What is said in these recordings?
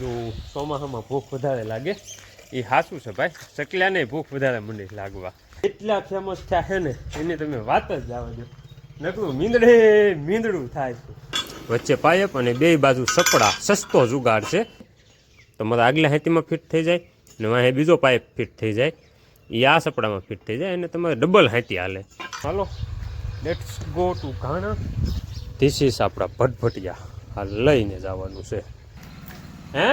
કીધું ચોમાસામાં ભૂખ વધારે લાગે એ સાચું છે ભાઈ. ચકલાને ભૂખ વધારે મંડી લાગવા, એટલા ફેમસ થયા છે ને એની તમે વાત જ જવા દો. નકરું મીંદડું થાય છે. વચ્ચે પાઇપ અને બે બાજુ સપડા, સસ્તો જુગાડ છે. તમારા આગલા હાથીમાં ફિટ થઈ જાય ને વાંહે બીજો પાઇપ ફિટ થઈ જાય, એ આ સપડામાં ફિટ થઈ જાય અને તમારે ડબલ હાથી હાલે. હાલો લેટ્સ ગો ટુ ઘાણા. ધીસ ઇઝ આપણા ભટભટિયા. આ લઈને જવાનું છે. હે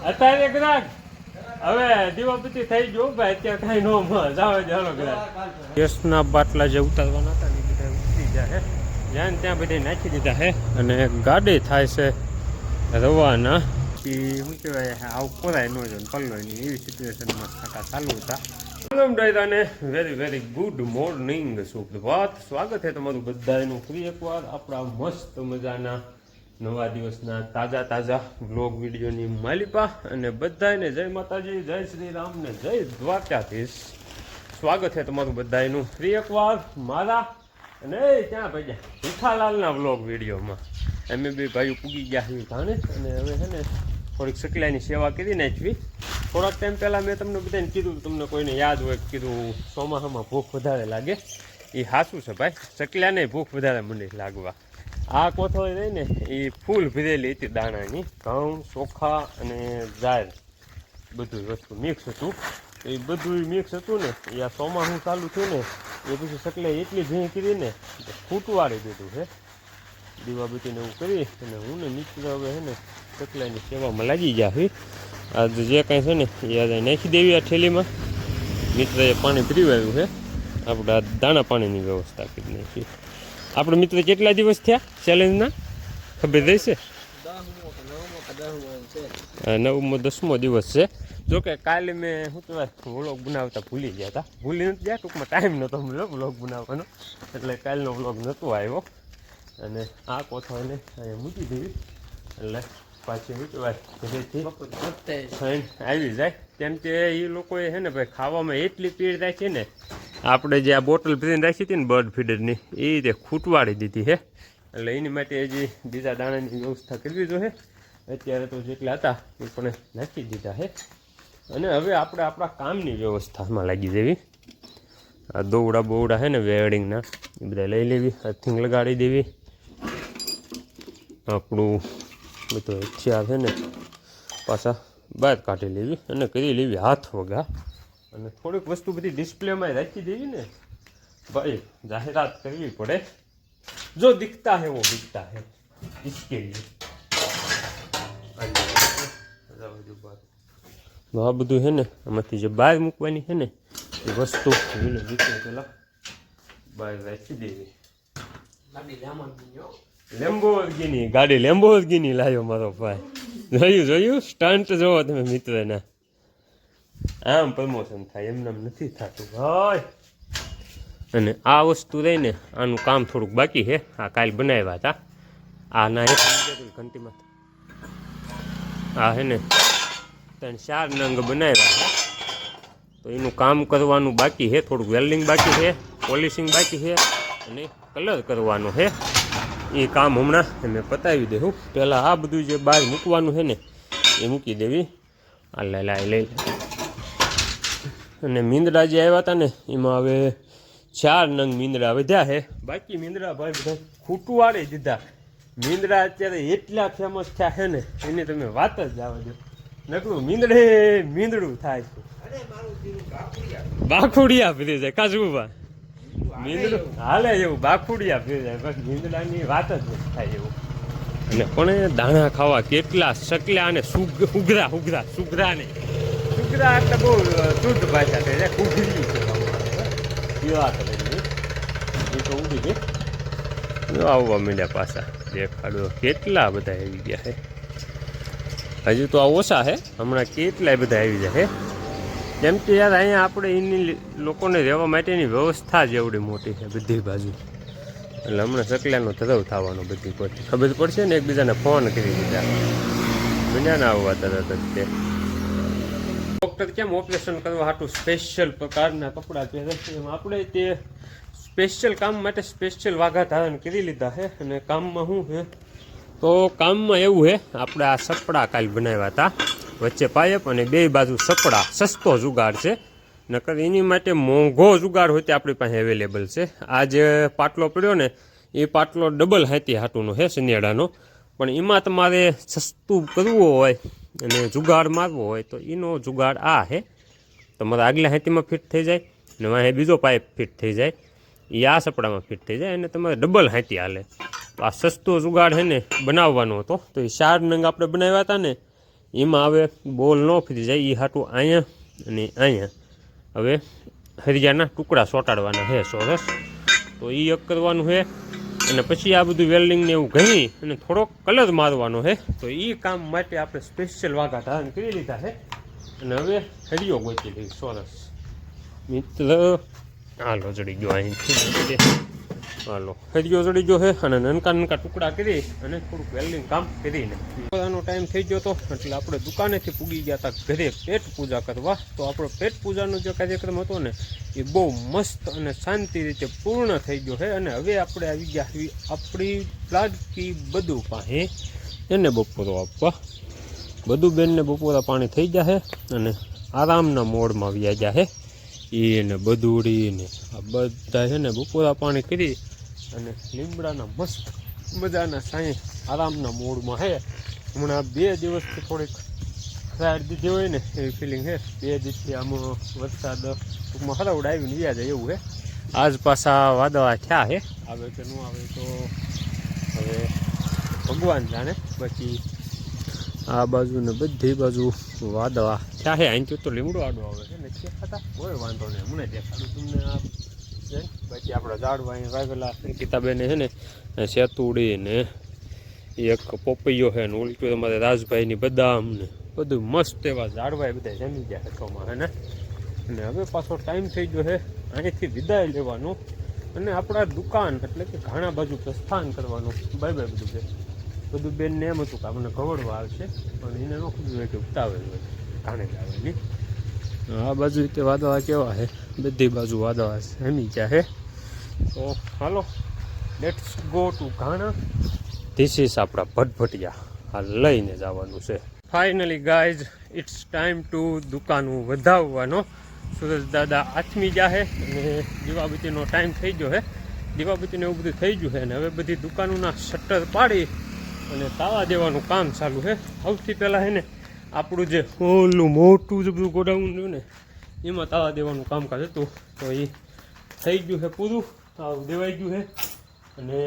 અત્યારે ગ્રાહક હવે દીવાબત્તી થઈ ગયો ભાઈ, અત્યારે કાંઈ નો જાવે જ. હાલો ગ્રાહક ગેસના બાટલા જે ઉતારવાના હતા ને બધા ઉતરી જાય, જ્યાં ત્યાં બધા નાખી દીધા છે અને ગાડી થાય છે રવાના. એ શું કહેવાય, આવું કોરાય ન જાય પલ્લો નહીં, એવી સિચ્યુએશનમાં ખાટા ચાલુ હતા. ડાયરાને વેરી વેરી ગુડ મોર્નિંગ, સુપ્રભાત. સ્વાગત છે તમારું બધાનું ફરી એકવાર આપણા મસ્ત મજાના નવા દિવસના તાજા તાજા વ્લોગ વિડીયોની માલિપા. અને બધાને જય માતાજી, જય શ્રી રામ ને જય દ્વારકાધીશ. સ્વાગત છે તમારું બધાનું ફરી એકવાર મારા અને ત્યાં ભાઈ ભીખાલાલના વ્લોગ વિડીયોમાં. અમે બે ભાઈઓ પૂગી ગયા છીએ ઘાણે અને હવે છે ને થોડીક સકલાની સેવા કરી નાખવી. થોડાક ટાઈમ પહેલાં મેં તમને બધાને કીધું, તમને કોઈને યાદ હોય કીધું ચોમાસામાં ભૂખ વધારે લાગે એ સાચું છે ભાઈ. ચકલાને ભૂખ વધારે મંડી લાગવા. આ કોથળી રહી ને એ ફૂલ ભરેલી હતી દાણાની. ઘઉં, ચોખા અને જાર બધું વસ્તુ મિક્સ હતું. એ બધું મિક્સ હતું ને એ આ ચોમાસું ચાલુ થયું ને એ પછી ચકલાએ એટલી ભીણ કરી ને ફૂટવાડી દીધું છે. દીવાબત્તીને એવું કરી અને હું ને મિત્ર હવે છે ને ચકલાની સેવામાં લાગી ગયા છે. આજે જે કાંઈ છે ને એ આજે નાખી દેવી આ થેલીમાં. મિત્રએ પાણી પીવાયું છે, આપણે આ દાણા પાણીની વ્યવસ્થા કરી નાખી. આપણે મિત્ર કેટલા દિવસ થયા ચેલેન્જના ખબર રહેશે? 9મો 10મો દિવસ છે. જોકે કાલે મેં શું કહેવાય વ્લોગ બનાવતા ભૂલી ગયા હતા. ભૂલી નથી ગયા, ટૂંકમાં ટાઈમ નહોતો મળ્યો વ્લોગ બનાવવાનો, એટલે કાલનો વ્લોગ નહોતો આવ્યો. અને આ કોથળાને અહીંયા મૂકી દેવી એટલે પાછી શું કહેવાય ઘરેથી આવી જાય. કેમ કે એ લોકોએ છે ને ભાઈ ખાવામાં એટલી પીડ રાખી ને, આપણે જે આ બોટલ ભરીને રાખી હતી ને બર્ડ ફીડરની એ રીતે ખૂટવાડી દીધી છે. એટલે એની માટે હજી બીજા દાણાની વ્યવસ્થા કરવી જોઈએ. અત્યારે તો જેટલા હતા એ પણ નાખી દીધા છે. અને હવે આપણે આપણા કામની વ્યવસ્થામાં લાગી દેવી. આ દોવડા બોવડા છે ને વેલ્ડિંગના એ બધા લઈ લેવી, અર્થિંગ લગાડી દેવી. આપણું બધું હથિયાર છે ને પાછા બહાર કાઢી લેવી અને કરી લેવી હાથ વગા. અને થોડીક વસ્તુ બધી ડિસ્પ્લેમાં રાખી દેવી ને ભાઈ, જાહેરાત કરવી પડે. જો દિખતા હે વો બિકતા હે, इसके लिए. આ બધું છે ને આમાંથી જે બહાર મૂકવાની છે ને એ વસ્તુ પેલા બહાર રાખી દેવી. લેમ્બોર્ગિની ગાડી, લેમ્બોર્ગિની લાવ્યો મારો ભાઈ. જોયું સ્ટન્ટ જોવો તમે મિત્રના. આમ પ્રમોશન થાય, એમને નથી થતું ભાઈ. અને આ વસ્તુ રહીને આનું કામ થોડુંક બાકી છે. આ કાલ બનાવ્યા હતા. આના ઘંટીમાં આ છે ને 3-4 નંગ બનાવ્યા છે. તો એનું કામ કરવાનું બાકી છે, થોડુંક વેલ્ડિંગ બાકી છે, પોલિશિંગ બાકી છે અને કલર કરવાનો છે. એ કામ હમણાં મેં પતાવી દેવું. પહેલાં આ બધું જે બહાર મૂકવાનું છે ને એ મૂકી દેવી. આ લઈ અને મીંદડા જે આવ્યા હતા ને એમાં હવે 4 નંગ મીંદડા વધ્યા છે. બાકી મીંદડા ભાઈ બધા ખૂટવાડી દીધા. મીંદડા અત્યારે એટલા ફેમસ થયા છે ને એની તમે વાત જ જવા દો. નકરું મીંદડું થાય છે. બાખુડિયા ફરી જાય કાજુબા મીંદડું હાલે એવું બાખુડિયા ફરી જાય. બસ મીંદડાની વાત જ થાય એવું. અને પણ દાણા ખાવા કેટલા સકલા અને સુગરા ને સુગરા એટલે બહુ શુદ્ધ ભાષા છે. ઉઘરી છે વાત એ તો ઉડી ગઈ. આવવા માંડ્યા પાછા દેખાડો કેટલા બધા આવી ગયા છે. હજુ તો આ ઓછા છે, હમણાં કેટલાય બધા આવી જાય છે. કેમ કે યાર અહીંયા આપણે એની લોકોને રહેવા માટેની વ્યવસ્થા જ એવડી મોટી છે બધી બાજુ. એટલે હમણાં સકલાનો ધરવ થવાનો બધી કોઈ ખબર પડશે ને. એકબીજાને ફોન કરી દીધા બન્યા આવવા તરત જ. તે ડૉક્ટર કેમ ઓપરેશન કરવા હાટું સ્પેશિયલ પ્રકારના કપડાં પહેરે છે, એમ આપણે તે સ્પેશિયલ કામ માટે સ્પેશિયલ વાઘા ધારણ કરી લીધા છે. અને કામમાં શું છે તો કામમાં એવું છે, આપણે આ સપડા કાલ બનાવ્યા હતા, વચ્ચે પાઇપ અને બે બાજુ સપડા. સસ્તો જુગાડ છે, નકર એની માટે મોંઘો જુગાડ હોય તે આપણી પાસે અવેલેબલ છે. આ જે પાટલો પડ્યો ને એ પાટલો ડબલ હાથી હાટુનો છે શનિયાળાનો, પણ એમાં તમારે સસ્તું કરવું હોય અને જુગાડ મારવો હોય તો એનો જુગાડ આ છે. તમારે આગલા હાથીમાં ફિટ થઈ જાય ને વાંહે બીજો પાઇપ ફિટ થઈ જાય, એ આ સપડામાં ફિટ થઈ જાય અને તમારે ડબલ હાથી હાલે. તો આ સસ્તો જુગાડ છે ને બનાવવાનો હતો, તો એ 4 નંગ આપણે બનાવ્યા હતા ને એમાં હવે બોલ ન ફરી જાય એ હાટું અહીંયા અને અહીંયા હવે હરિયાના ટુકડા ચોંટાડવાના છે સરસ. તો એ એક કરવાનું છે અને પછી આ બધું વેલ્ડિંગને એવું ઘણી અને થોડોક કલર મારવાનો છે. તો એ કામ માટે આપણે સ્પેશિયલ વાઘા ધારણ કરી લીધા છે અને હવે હરિયો ગોતી લઈ સરસ. મિત્ર હાલો જડી ગયો અહીંથી, હાલો હરિયો જડી ગયો છે અને નનકા નનકા ટુકડા કરી અને થોડુંક વેલ્ડિંગ કામ કરીને બધાનો ટાઈમ થઈ ગયો હતો એટલે આપણે દુકાનેથી પૂગી ગયા હતા ઘરે પેટ પૂજા કરવા. તો આપણો પેટ પૂજાનો જે કાર્યક્રમ હતો ને એ બહુ મસ્ત અને શાંતિ રીતે પૂર્ણ થઈ ગયો છે અને હવે આપણે આવી ગયા આપણી લાડકી બધું પાસે એને બપોરો આપવા. બધું બેનને બપોરા પાણી થઈ ગયા છે અને આરામના મોડમાં આવ્યા ગયા છે. એને બધુડીને આ બધા છે ને બપોરા પાણી કરી અને લીમડાના મસ્ત મજાના સાંઈ આરામના મૂડમાં છે. હમણાં 2 દિવસથી થોડીક ખરાડ દીધી હોય ને એવી ફિલિંગ છે. 2 દિવસથી આમ વરસાદ ટૂંકમાં હરવડ આવીને વ્યા જાય એવું છે. આજ પાછા વાદળા થયા છે, આવે કે ન આવે તો હવે ભગવાન જાણે. બાકી આ બાજુ ને બધી બાજુ વાદળા થયા છે. અહીંથી તો લીમડો આડો આવે છે ને દેખાતા કોઈ વાંધો નહીં, મને દેખાડું તમને આ છે. બાકી આપણા ઝાડવા અહીં વાવેલા કિતાબેને છે ને સેતુડી ને એક પોપૈયો છે ને ઉલટું તમારે રાજભાઈની બદામ ને બધું મસ્ત એવા ઝાડવા બધા જમી ગયા છે ચોમાં હે ને. અને હવે પાછો ટાઈમ થઈ ગયો છે અહીંથી વિદાય લેવાનું અને આપણા દુકાન એટલે કે ઘાણા બાજુ પ્રસ્થાન કરવાનું. બાય બાય બધું છે. બધું બેનને એમ હતું કે આપણને ખવડવા આવશે પણ એને ન ખબર હોય કે ઉતાવેલ હોય ઘાણે જ આવે નહીં. આ બાજુ રીતે વાદળા કેવા છે, બધી બાજુ વાદળા જમી ગયા છે. તો હાલો લેટ્સ ગો ટુ ઘાણા. ધીસ ઇઝ આપણા ભટભટિયા, આ લઈને જવાનું છે. Finally guys it's time to દુકાનું વધાવવાનો. સુરજ દાદા આથમી ગયા છે અને દીવાબત્તીનો ટાઈમ થઈ ગયો છે. દીવાબત્તીને એવું બધું થઈ ગયું છે અને હવે બધી દુકાનોના શટર પાડી અને તાવા દેવાનું કામ ચાલુ છે. સૌથી પહેલાં છે ને આપણું જે ઓલું મોટું જે બધું ગોડાઉન રહ્યું ને એમાં તાવા દેવાનું કામકાજ હતું. તો એ થઈ ગયું છે પૂરું, તાવું દેવાઈ ગયું છે અને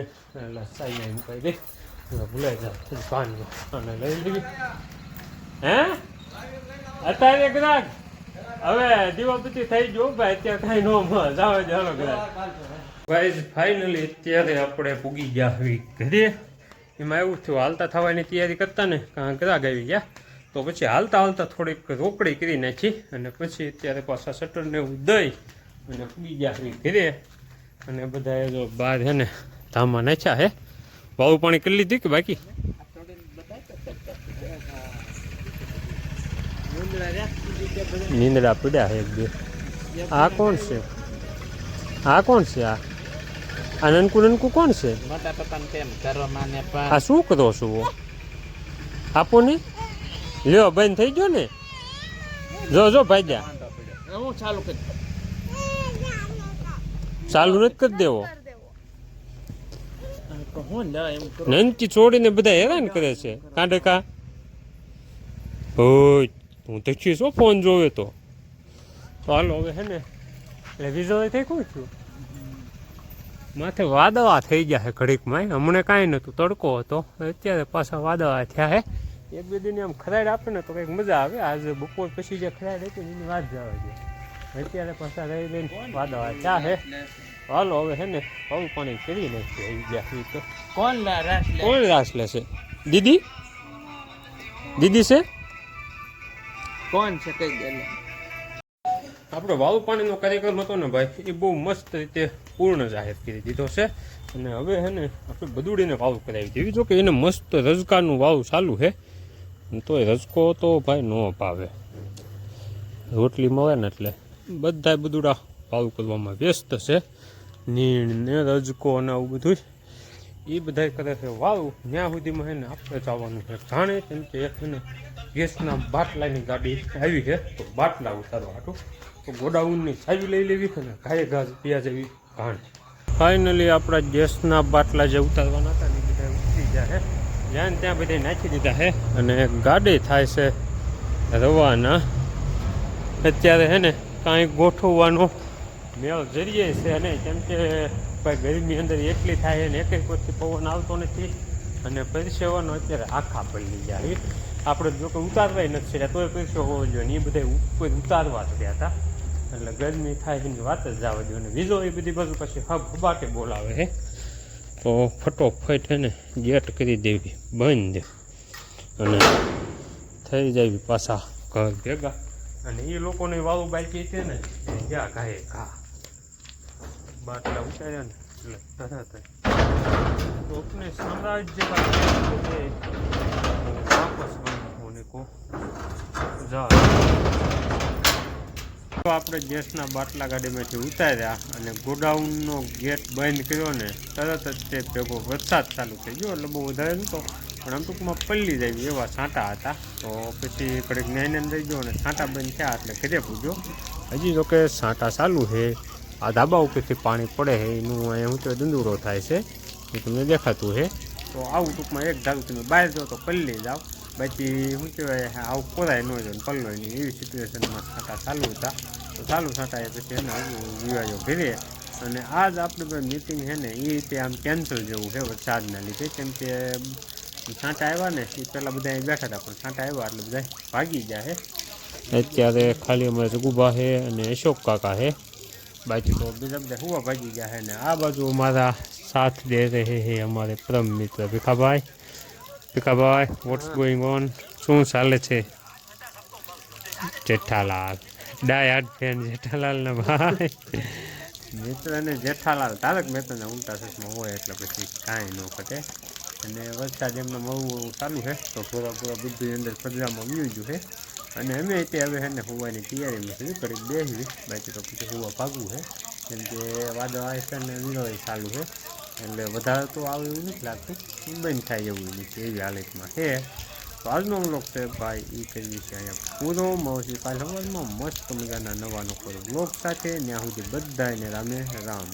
સાઈ મુકાઈ દે ભૂલાઈ જાય પાણી અને લઈ લેવી. હે અત્યારે ગ્રાહક હવે દીવાબત્તી થઈ ગયો ભાઈ, અત્યારે કાંઈ ન જાવ ચાલો ગ્રાહક. ભાઈ ફાઇનલી અત્યારે આપણે પૂગી ગયા હવે ઘરે. એમાં એવું થયું હાલતા થવાની તૈયારી કરતા ને કાં ગ્રાહક આવી ગયા તો પછી હાલતા હાલતા થોડીક રોકડી કરી નાખી અને પછી અત્યારે પાછા શટરને એવું દઈ અને પૂગી ગયા હવે ઘરે. અને બધા જો બહાર છે ને ધામમાં નાખ્યા છે. વાવું પાણી કરી લીધી કે બાકી? નીંદડા પીડ્યા છે 1-2. આ કોણ છે? આ કોણ છે? આ નનકુ નનકુ કોણ છે? આ શું કરો છો? આપો ને લ્યો બંધ થઈ ગયો ને. જો ભાઈ ચાલુ નથી કરી દેવો. નનકી છોડીને બધા હેરાન કરે છે. કાંડે કા હોય હું તો શું ફોન જોવે તો હાલો હવે હે ને એટલે વીજો થઈ કોણ છું માથે વાદળા થઈ ગયા છે ઘડીકમાં. હમણાં કાંઈ નહોતું, તડકો હતો, અત્યારે પાછા વાદળા થયા છે. 1-2 દિન આમ ખરાડ આપે ને તો કંઈક મજા આવે. આજે બપોર પછી જે ખરાડ હતી એની વાત જ આવે છે. અત્યારે પાછા રહી લઈને વાદળા થયા છે. હાલો હવે હે ને પાવું પાણી કરી નાખીએ. આવી ગયા તો કોણ રાસ લેશે? દીદી છે કોણ છે કઈ ગયેલા? આપણો વાવ પાણીનો કાર્યક્રમ હતો ને ભાઈ એ બહુ મસ્ત રીતે પૂર્ણ જાહેર કરી દીધો છે. અને હવે હે ને આપણે બધુડીને વાવ કરાવી દેવી. જો કે એને મસ્ત રજકાનું વાવ ચાલુ છે તોય રજકો તો ભાઈ ન ભાવે. રોટલી મળે ને એટલે બધા બધુડા વાવ કરવામાં વ્યસ્ત છે. નીણ ને રજકો અને આવું બધું એ બધા કરે છે વાવ ત્યાં સુધીમાં છે ને આપણે જવાનું છે જાણે કેમ કે એક છે ને ગેસના બાટલાની ગાડી આવી છે તો બાટલા ઉતારવા હતું તો ગોડાઉનની ચાવી લઈ લેવી છે ને ઘાય ઘા પ્યાજ એવી ઘાણ ફાઇનલી આપણા ગેસના બાટલા જે ઉતારવાના હતા ને એ બધા ઉતરી ગયા છે જ્યાં ત્યાં બધા નાખી દીધા છે અને ગાડી થાય છે રવાના અત્યારે છે ને કાંઈ ગોઠવવાનો મેળ જરીએ છે નહીં કેમ કે ભાઈ ગરમી અંદર એટલી થાય ને એક વખતે પવન આવતો નથી અને પરસેવાનો અત્યારે આખા પડી જાય આપણે જો કે ઉતારવાય નથી છે તોય પરસેવો હોવો જોઈએ ને એ બધા ઉપર ઉતારવા જ રહ્યા હતા એટલે ગરમી થાય એની વાત જ જવા દો અને વીજો એ બધી બાજુ પછી હબાટે બોલાવે છે તો ફટોફટ છે ને ગેટ કરી દેવી બંધ અને થઈ જાય પાછા ઘર ભેગા અને એ લોકોને વાળું બાકી છે ને જ્યાં ઘાએ ઘા બાટલા ઉતાર્યા ને એટલે તરત તો अपने साम्राज्य का वापस होने को जा તો આપણે ગેસના બાટલા ગાડીમાંથી ઉતાર્યા અને ગોડાઉનનો ગેટ બંધ કર્યો ને તરત જ તે ભેગો વરસાદ ચાલુ થઈ ગયો એટલે બહુ વધારે નહોતો પણ આમ ટૂંકમાં પલ્લી જાય એવા છાંટા હતા તો પછી ઘડીક ન્યાયને રહી ગયો અને છાંટા બંધ થયા એટલે ઘરે પૂગ્યો હજી તો કે છાંટા ચાલુ છે આ ધાબા ઉપરથી પાણી પડે છે એનું અહીંયા હું તો દંદુરો થાય છે એ તમને દેખાતું છે તો આવું ટૂંકમાં એક ધારું તમે બહાર જાઓ તો પલ્લી જાઓ બાકી શું કહેવાય આવું કોરાય ન જાય પલ્લોય નહીં એવી સિચ્યુએશનમાં છાંટા ચાલુ હતા તો ચાલુ છાંટા એ પછી એને આવું વિવાયો ઘરે અને આજ આપણે ભાઈ મિટિંગ છે ને એ રીતે આમ કેન્સલ જેવું છે વરસાદના લીધે કેમ કે છાંટા આવ્યા ને એ પહેલાં બધા બેઠા હતા પણ છાંટા આવ્યા એટલે બધા ભાગી ગયા છે અત્યારે ખાલી અમારે જગુભા છે અને અશોક કાકા છે બાકી તો બીજા બધા હુવા ભાગી ગયા છે ને આ બાજુ અમારા સાથ દે રહે છે અમારે પરમ મિત્ર ભીખાભાઈ વોટ્સ ગોઈંગ ઓન શું ચાલે છે જેઠાલાલ ડાય હાર્ડ ફેન જેઠાલાલના ભાઈ મિત્ર ને જેઠાલાલ તારક મહેતાના ઉલટા ચશ્મા હોય એટલે પછી કાંઈ ન ઘટે અને વરસાદ એમને મળવું ચાલુ છે તો પૂરા બધું અંદર પદરામાં વ્યુ ગયું છે અને અમે તે હવે છે ને હોવાની તૈયારીમાં શરૂ કરી બેસવી બાકી તો પછી હોવા ભાગવું છે કેમ કે વાદળ આવે છે ને વિરોય ચાલુ છે એટલે વધારે તો આવે એવું નથી લાગતું બંધ થાય એવું નથી એવી હાલતમાં છે તો આજનો બ્લોગ છે ભાઈ એ કરીએ છીએ અહીંયા પૂરો મળશે કાલે સવારમાં મસ્ત મજાના નવા નવો બ્લોગ સાથે ત્યાં સુધી બધાને રામે રામ